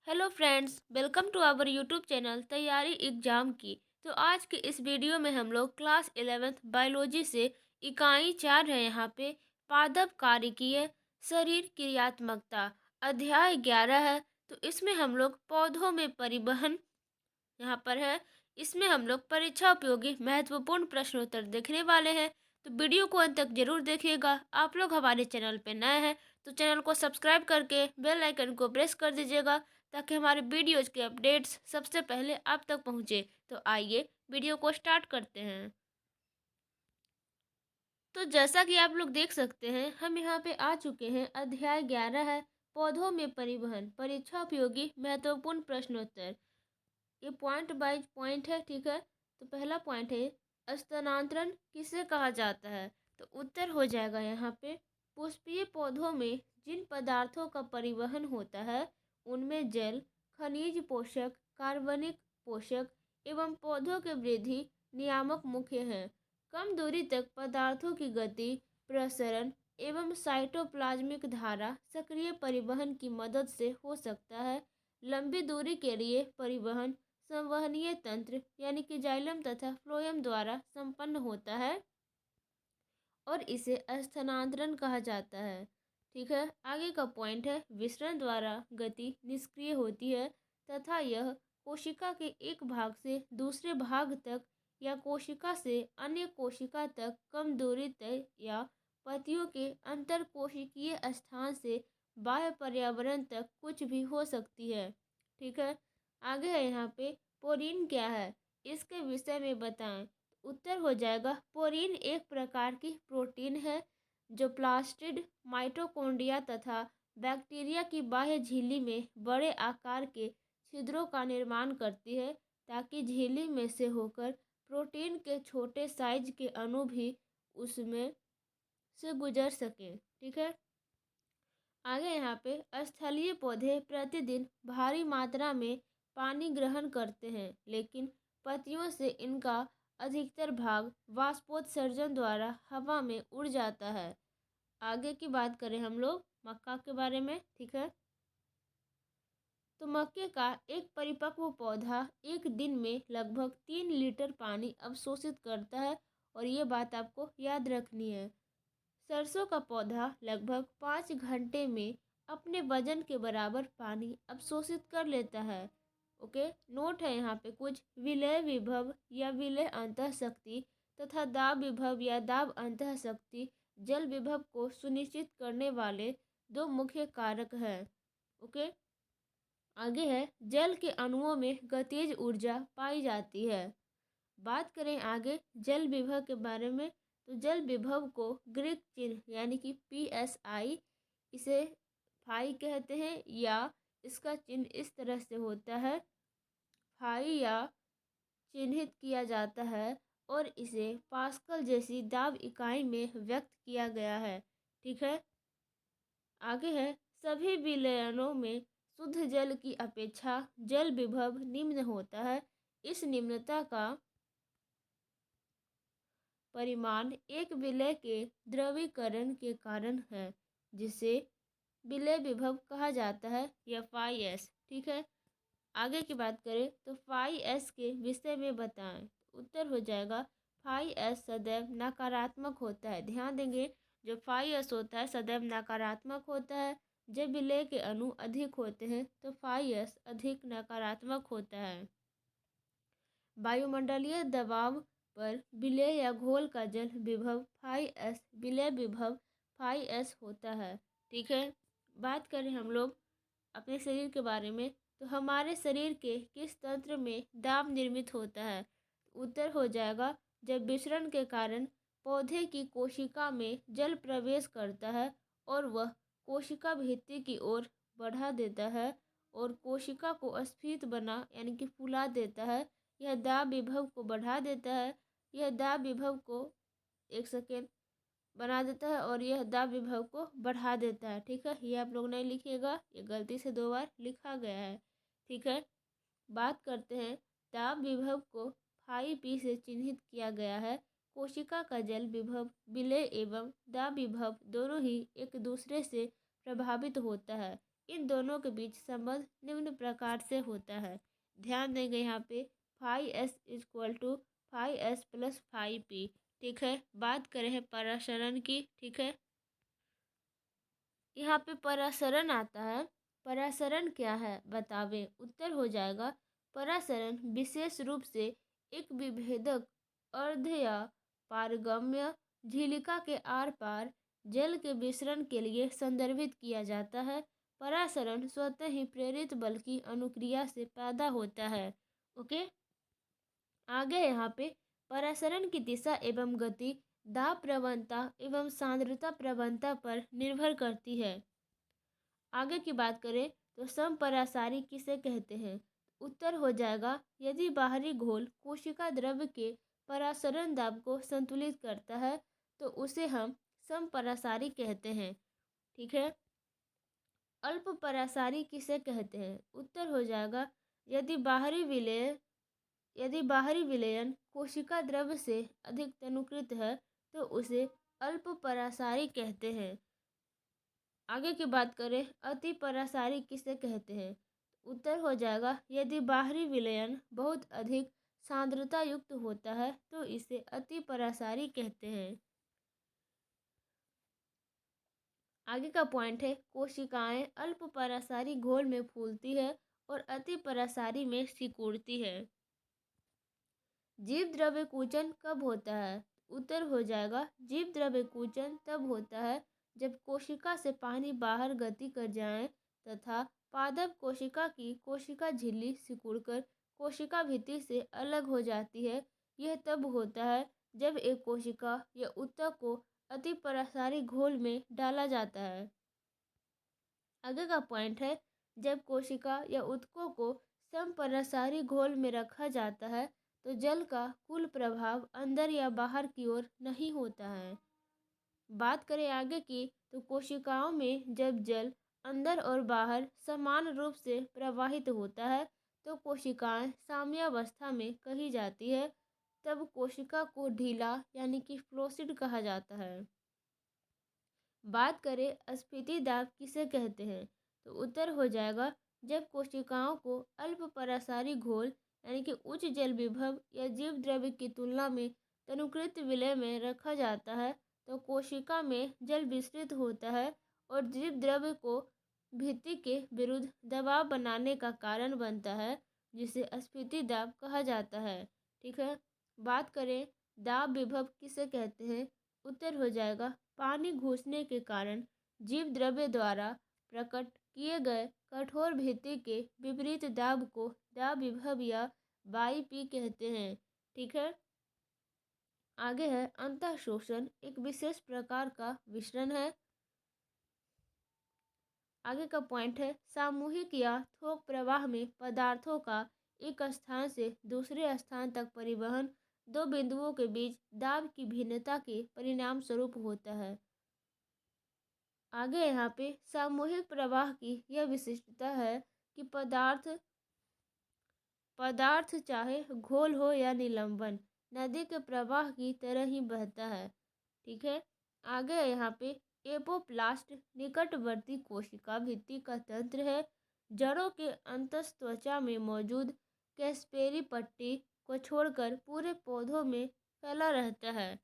Hello friends, welcome to our YouTube channel तैयारी exam की। तो आज के इस वीडियो में हम लोग क्लास 11th बायोलॉजी से इकाई 4 है यहाँ पे पादप कार्यकीय शरीर क्रियात्मकता अध्याय 11 है। तो इसमें हम लोग पौधों में परिवहन यहाँ पर है। इसमें हम लोग परीक्षा उपयोगी महत्वपूर्ण प्रश्नोत्तर देखने वाले हैं। तो वीडियो को अंत तक जरूर देखिएगा। आप लोग हमारे चैनल पे नए हैं तो चैनल को सब्सक्राइब करके बेल आइकन को प्रेस कर दीजिएगा ताकि हमारे वीडियोज़ के अपडेट्स सबसे पहले आप तक पहुँचे। तो आइए वीडियो को स्टार्ट करते हैं। तो जैसा कि आप लोग देख सकते हैं, हम यहाँ पे आ चुके हैं। अध्याय 11 है, पौधों में परिवहन, परीक्षा उपयोगी महत्वपूर्ण प्रश्नोत्तर। ये पॉइंट बाय पॉइंट है, ठीक है। तो पहला पॉइंट है, स्थानांतरण किसे कहा जाता है। तो उत्तर हो जाएगा यहाँ पे, पुष्पीय पौधों में जिन पदार्थों का परिवहन होता है उनमें जल, खनिज पोषक, कार्बनिक पोषक एवं पौधों के वृद्धि नियामक मुख्य हैं। कम दूरी तक पदार्थों की गति, प्रसरण एवं साइटोप्लाज्मिक धारा सक्रिय परिवहन की मदद से हो सकता है। लंबी दूरी के लिए परिवहन संवहनीय तंत्र यानी कि जाइलम तथा फ्लोएम द्वारा संपन्न होता है और इसे स्थानांतरण कहा जाता है, ठीक है। आगे का पॉइंट है, विसरण द्वारा गति निष्क्रिय होती है तथा यह कोशिका के एक भाग से दूसरे भाग तक या कोशिका से अन्य कोशिका तक कम दूरी तक या पत्तियों के अंतर कोशिकीय स्थान से बाह्य पर्यावरण तक कुछ भी हो सकती है, ठीक है। आगे है यहाँ पे, पोरीन क्या है, इसके विषय में बताएं। उत्तर हो जाएगा, पोरीन एक प्रकार की प्रोटीन है जो प्लास्टिड, माइटोकॉन्ड्रिया तथा बैक्टीरिया की बाह्य झिल्ली में बड़े आकार के छिद्रों का निर्माण करती है ताकि झिल्ली में से होकर प्रोटीन के छोटे साइज के अणु भी उसमें से गुजर सकें, ठीक है। आगे यहाँ पे, स्थलीय पौधे प्रतिदिन भारी मात्रा में पानी ग्रहण करते हैं लेकिन पत्तियों से इनका अधिकतर भाग वाष्पोत्सर्जन द्वारा हवा में उड़ जाता है। आगे की बात करें हम लोग मक्का के बारे में, ठीक है। तो मक्के का एक परिपक्व पौधा एक दिन में लगभग 3 लीटर पानी अवशोषित करता है और ये बात आपको याद रखनी है। सरसों का पौधा लगभग 5 घंटे में अपने वजन के बराबर पानी अवशोषित कर लेता है। ओके, नोट है यहाँ पे कुछ, विलय विभव या विलय अंतःशक्ति तथा दाब विभव या दाब अंतःशक्ति जल विभव को सुनिश्चित करने वाले दो मुख्य कारक हैं। ओके, आगे है, जल के अणुओं में गतिज ऊर्जा पाई जाती है। बात करें आगे जल विभव के बारे में, तो जल विभव को ग्रीक चिन्ह यानी कि PSI, इसे फाई कहते हैं या इसका चिन्ह इस तरह से होता है, फाई या चिन्हित किया जाता है और इसे पास्कल जैसी दाब इकाई में व्यक्त किया गया है, ठीक है। आगे है, सभी विलयनों में शुद्ध जल की अपेक्षा जल विभव निम्न होता है। इस निम्नता का परिमाण एक विलय के द्रवीकरण के कारण है जिसे विलय विभव कहा जाता है या फाई एस, ठीक है। आगे की बात करें तो फाई एस के विषय में बताएं। उत्तर हो जाएगा, फाई एस सदैव नकारात्मक होता है। ध्यान देंगे, जो फाई एस होता है सदैव नकारात्मक होता है। जब विलय के अणु अधिक होते हैं तो फाई एस अधिक नकारात्मक होता है। वायुमंडलीय दबाव पर विलय या घोल का जल विभव फाई एस विलय विभव फाई एस होता है, ठीक है। बात करें हम लोग अपने शरीर के बारे में, तो हमारे शरीर के किस तंत्र में दाब निर्मित होता है। उत्तर हो जाएगा, जब विसरण के कारण पौधे की कोशिका में जल प्रवेश करता है और वह कोशिका भित्ति की ओर बढ़ा देता है और कोशिका को स्फीत बना यानी कि फुला देता है। यह दाब विभव को बढ़ा देता है, यह दाब विभव को, एक सेकेंड, बना देता है और यह दाब विभव को बढ़ा देता है, ठीक है। ये आप लोग नहीं लिखिएगा, ये गलती से 2 बार लिखा गया है, ठीक है। बात करते हैं, दाब विभव को फाई पी से चिन्हित किया गया है। कोशिका का जल विभव विलय एवं दाब विभव दोनों ही एक दूसरे से प्रभावित होता है। इन दोनों के बीच संबंध निम्न प्रकार से होता है। ध्यान देंगे यहाँ पे phi s equal to phi s plus phi p. ठीक है, बात करें हैं परासरण की। ठीक है, यहाँ पे परासरण आता है। परासरण क्या है बतावे। उत्तर हो जाएगा परासरण विशेष रूप से एक विभेदक अर्ध या पारगम्य झिलिका के आर पार जल के विसरण के लिए संदर्भित किया जाता है। परासरण स्वतः ही प्रेरित बल की अनुक्रिया से पैदा होता है। ओके, आगे यहाँ पे परासरण की दिशा एवं गति दाब प्रवणता एवं सांद्रता प्रवणता पर निर्भर करती है। आगे की बात करें तो समपरासारी किसे कहते हैं। उत्तर हो जाएगा यदि बाहरी घोल कोशिका द्रव्य के परासरण दाब को संतुलित करता है तो उसे हम समपरासारी कहते हैं। ठीक है, अल्प परासारी किसे कहते हैं। उत्तर हो जाएगा यदि बाहरी विलयन कोशिका द्रव्य से अधिक तनुकृत है तो उसे अल्प परासारी कहते हैं। आगे की बात करें अति परासारी किसे कहते हैं। उत्तर हो जाएगा यदि बाहरी विलयन बहुत अधिक सांद्रता युक्त होता है तो इसे अति परासारी कहते हैं। आगे का पॉइंट है कोशिकाएं अल्प परासारी घोल में फूलती है और अति परासारी में सिकुड़ती है। जीव द्रव्य कुंचन कब होता है। उत्तर हो जाएगा जीव द्रव्य कुंचन तब होता है जब कोशिका से पानी बाहर गति कर जाए तथा पादप कोशिका की कोशिका झिल्ली सिकुड़कर कोशिका भित्ति से अलग हो जाती है। यह तब होता है जब एक कोशिका या ऊतक को अति परासारी घोल में डाला जाता है। आगे का पॉइंट है जब कोशिका या ऊतकों को समपरासारी घोल में रखा जाता है तो जल का कुल प्रभाव अंदर या बाहर की ओर नहीं होता है। बात करें आगे की तो कोशिकाओं में जब जल अंदर और बाहर समान रूप से प्रवाहित होता है तो कोशिकाएं साम्यावस्था में कही जाती है। तब कोशिका को ढीला यानी कि फ्लोसिड कहा जाता है। बात करें स्फीति दाब किसे कहते हैं तो उत्तर हो जाएगा जब कोशिकाओं को अल्प परासारी घोल यानी कि उच्च जल विभव या जीव द्रव्य की तुलना में तनुकृत विलय में रखा जाता है तो कोशिका में जल विस्तृत होता है और जीव द्रव्य को भित्ति के विरुद्ध दबाव बनाने का कारण बनता है जिसे स्फीति दाब कहा जाता है। ठीक है, बात करें दाब विभव किसे कहते हैं। उत्तर हो जाएगा पानी घुसने के कारण जीव द्रव्य द्वारा प्रकट किए गए कठोर भित्ति के विपरीत दाब को दाब विभव या बाई पी कहते हैं। ठीक है, आगे है अंतः शोषण एक विशेष प्रकार का विसरण है। आगे का पॉइंट है सामूहिक या थोक प्रवाह में पदार्थों का एक स्थान से दूसरे स्थान तक परिवहन दो बिंदुओं के बीच दाब की भिन्नता के परिणाम स्वरूप होता है। आगे यहाँ पे सामूहिक प्रवाह की यह विशिष्टता है कि पदार्थ चाहे घोल हो या निलंबन नदी के प्रवाह की तरह ही बहता है। ठीक है, आगे यहाँ पे एपोप्लास्ट निकटवर्ती कोशिका भित्ति का तंत्र है। जड़ों के अंतस त्वचा में मौजूद कैस्पेरी पट्टी को छोड़कर पूरे पौधों में फैला रहता है।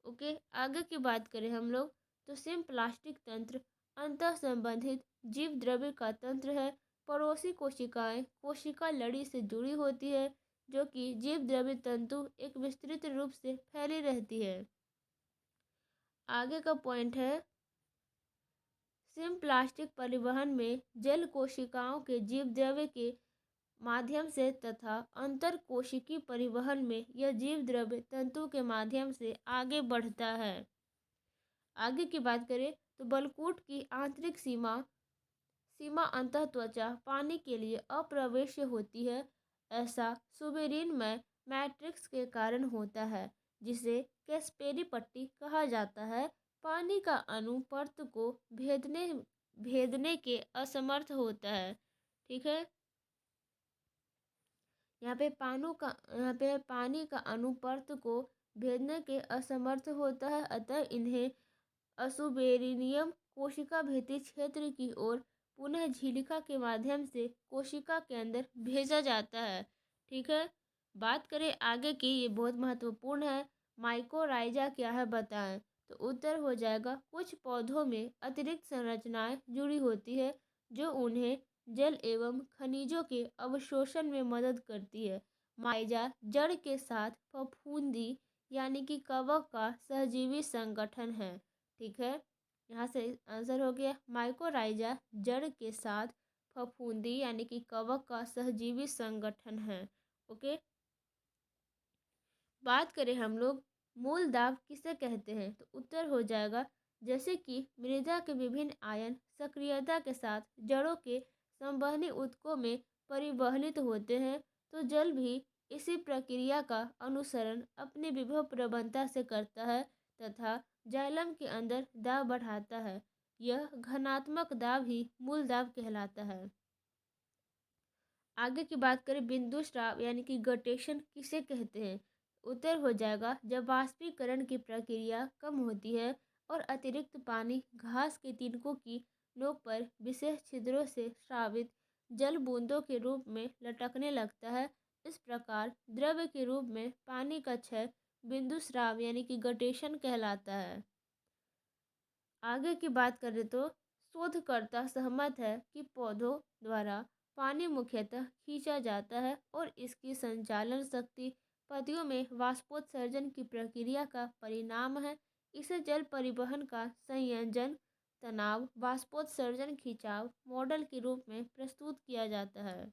ओके, आगे की बात करें हम लोग तो सिम्प्लास्टिक तंत्र अंतः संबंधित जीव द्रव्य का तंत्र है। पड़ोसी कोशिकाएं कोशिका लड़ी से जुड़ी होती है जो कि जीव द्रव्य तंतु एक विस्तृत रूप से फैली रहती है। आगे का पॉइंट है सिम्प्लास्टिक परिवहन में जल कोशिकाओं के जीव द्रव्य के माध्यम से तथा अंतर कोशिकी परिवहन में यह जीव द्रव्य तंतु के माध्यम से आगे बढ़ता है। आगे की बात करें तो बलकूट की आंतरिक सीमा अंतः त्वचा पानी के लिए अप्रवेश्य होती है। ऐसा सुबेरिन में मैट्रिक्स के कारण होता है जिसे कैस्पेरी पट्टी कहा जाता है। पानी का अणु परत को भेदने के असमर्थ होता है। ठीक है, यहाँ पे पानी का अणु परत को भेदने के असमर्थ होता है अतः इन्हें असुबेरिनियम कोशिका भित्ति क्षेत्र की ओर पुनः झिलिका के माध्यम से कोशिका के अंदर भेजा जाता है। ठीक है, बात करें आगे की, ये बहुत महत्वपूर्ण है। माइकोराइजा क्या है बताएं, तो उत्तर हो जाएगा कुछ पौधों में अतिरिक्त संरचनाएं जुड़ी होती है जो उन्हें जल एवं खनिजों के अवशोषण में मदद करती है। माइजा जड़ के साथ फफूंदी यानी कि कवक का सहजीवी संगठन है। ठीक है, यहाँ से आंसर हो गया माइकोराइजा जड़ के साथ फफूंदी यानी कि कवक का सहजीवी संगठन है। ओके, बात करें हम लोग मूल दाब किसे कहते हैं, तो उत्तर हो जाएगा जैसे कि मृदा के विभिन्न आयन सक्रियता के साथ जड़ों के संवहनी ऊतकों में परिवहनित होते हैं, तो जल भी इसी प्रक्रिया का अनुसरण अपनी विभव प्रवणता से करता है तथा जाइलम के अंदर दाब बढ़ाता है। यह घनात्मक दाब ही मूल दाब कहलाता है। आगे की बात करें बिंदु स्राव यानी कि गटेशन किसे कहते हैं, उत्तर हो जाएगा जब वाष्पीकरण की प्रक्रिया कम होती है और अतिरिक्त पानी घास के तिनकों की नोक पर विशेष छिद्रों से स्रावित जल बूंदों के रूप में लटकने लगता है। इस प्रकार द्रव्य के रूप में पानी का क्षय बिंदु स्राव यानी कि गटेशन कहलाता है। आगे की बात करें तो शोधकर्ता सहमत है कि पौधों द्वारा पानी मुख्यतः खींचा जाता है और इसकी संचालन शक्ति पत्तियों में वाष्पोत्सर्जन की प्रक्रिया का परिणाम है। इसे जल परिवहन का संयोजन तनाव वाष्पोत्सर्जन खिंचाव मॉडल के रूप में प्रस्तुत किया जाता है।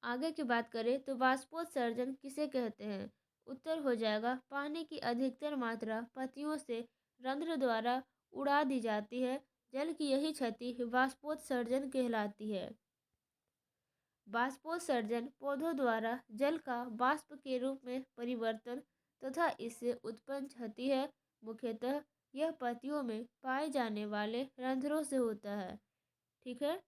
आगे की बात करें तो वाष्पोत्सर्जन किसे कहते हैं, उत्तर हो जाएगा पानी की अधिकतर मात्रा पत्तियों से रंध्र द्वारा उड़ा दी जाती है। जल की यही क्षति वाष्पोत्सर्जन कहलाती है। वाष्पोत्सर्जन पौधों द्वारा जल का वाष्प के रूप में परिवर्तन तथा इससे उत्पन्न क्षति है। मुख्यतः यह पत्तियों में पाए जाने वाले रंध्रों से होता है। ठीक है,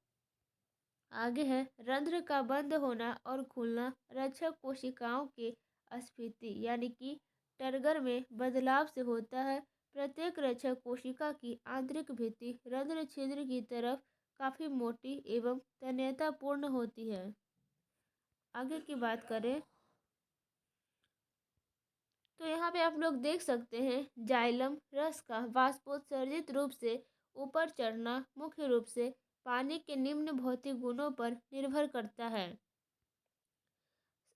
आगे है रंध्र का बंद होना और खुलना रक्षक कोशिकाओं के अस्फीति यानी कि टर्गर में बदलाव से होता है। प्रत्येक रक्षक कोशिका की आंतरिक भित्ति रंध्र छिद्र की तरफ काफ़ी मोटी एवं तन्यतापूर्ण होती है। आगे की बात करें तो यहाँ पे आप लोग देख सकते हैं जाइलम रस का वाष्पोत्सर्जित रूप से ऊपर चढ़ना मुख्य रूप से पानी के निम्न भौतिक गुणों पर निर्भर करता है।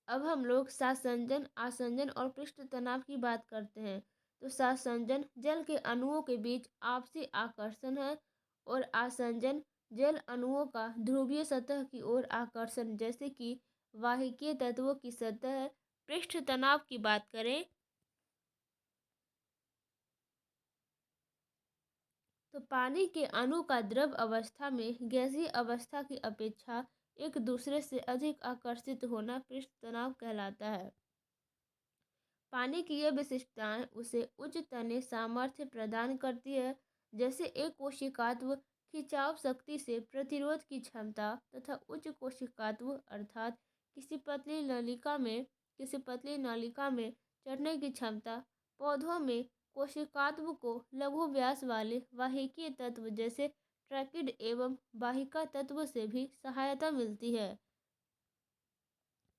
अब हम लोग सासंजन आसंजन और पृष्ठ तनाव की बात करते हैं। तो सासंजन जल के अणुओं के बीच आपसी आकर्षण है और आसंजन जल अणुओं का ध्रुवीय सतह की ओर आकर्षण जैसे कि वाहिकीय तत्वों की सतह है। पृष्ठ तनाव की बात करें तो पानी के अणु का द्रव अवस्था में गैसीय अवस्था की अपेक्षा एक दूसरे से अधिक आकर्षित होना पृष्ठ तनाव कहलाता है। पानी की यह विशिष्टताएं उसे उच्च तन्य सामर्थ्य प्रदान करती है, जैसे एक कोशिकात्व खिंचाव शक्ति से प्रतिरोध की क्षमता तथा उच्च कोशिकात्व अर्थात किसी पतली नलिका में चढ़ने की क्षमता। पौधों में कोशिकात्व को लघु व्यास वाले वाहिकीय तत्व जैसे ट्रैकिड एवं वाहिका तत्व से भी सहायता मिलती है।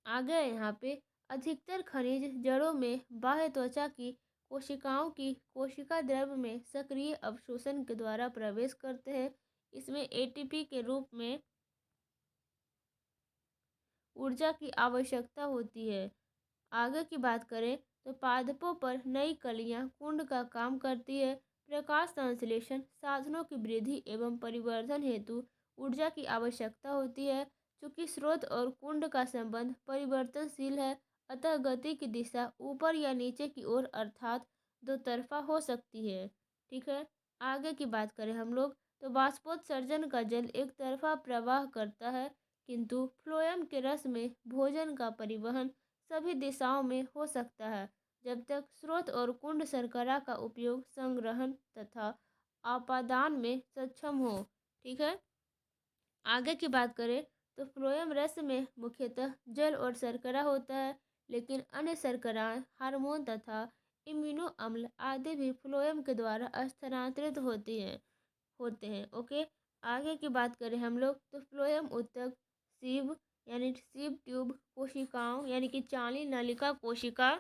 आगे यहाँ पे अधिकतर खनिज जड़ों में बाह्य त्वचा की कोशिकाओं की कोशिका द्रव्य में सक्रिय अवशोषण के द्वारा प्रवेश करते हैं। इसमें एटीपी के रूप में ऊर्जा की आवश्यकता होती है। आगे की बात करें तो पादपों पर नई कलियां कुंड का काम करती है। प्रकाश संश्लेषण साधनों की वृद्धि एवं परिवर्धन हेतु ऊर्जा की आवश्यकता होती है। चूँकि स्रोत और कुंड का संबंध परिवर्तनशील है, अतः गति की दिशा ऊपर या नीचे की ओर अर्थात दो तरफा हो सकती है। ठीक है, आगे की बात करें हम लोग तो वाष्पोत्सर्जन का जल एक तरफा प्रवाह करता है, किंतु फ्लोएम के रस में भोजन का परिवहन सभी दिशाओं में हो सकता है जब तक स्रोत और कुंड शर्करा का उपयोग संग्रहण तथा आपादान में सक्षम हो। ठीक है, आगे की बात करें तो फ्लोएम रस में मुख्यतः जल और शर्करा होता है, लेकिन अन्य शर्कराएं हार्मोन तथा इम्यूनो अम्ल आदि भी फ्लोएम के द्वारा स्थानांतरित होते हैं। ओके, आगे की बात करें हम लोग तो फ्लोएम ऊतक सीव यानी सीव ट्यूब कोशिकाओं यानी कि चाली नलिका कोशिका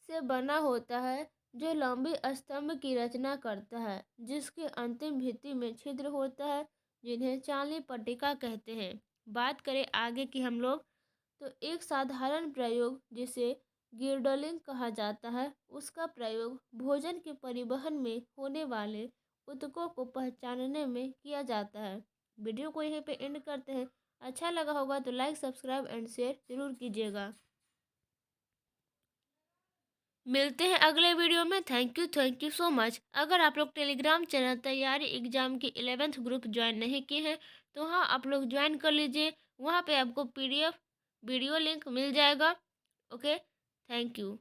से बना होता है जो लंबी स्तंभ की रचना करता है जिसके अंतिम भित्ति में छिद्र होता है जिन्हें चाली पट्टिका कहते हैं। बात करें आगे की हम लोग तो एक साधारण प्रयोग जिसे गिरडलिंग कहा जाता है उसका प्रयोग भोजन के परिवहन में होने वाले ऊतकों को पहचानने में किया जाता है। वीडियो को यहीं पे एंड करते हैं। अच्छा लगा होगा तो लाइक सब्सक्राइब एंड शेयर जरूर कीजिएगा। मिलते हैं अगले वीडियो में। Thank you so much. अगर आप लोग टेलीग्राम चैनल तैयारी एग्जाम की 11th ग्रुप ज्वाइन नहीं किए हैं तो हाँ आप लोग ज्वाइन कर लीजिए। वहाँ पे आपको PDF वीडियो लिंक मिल जाएगा। Okay, thank you.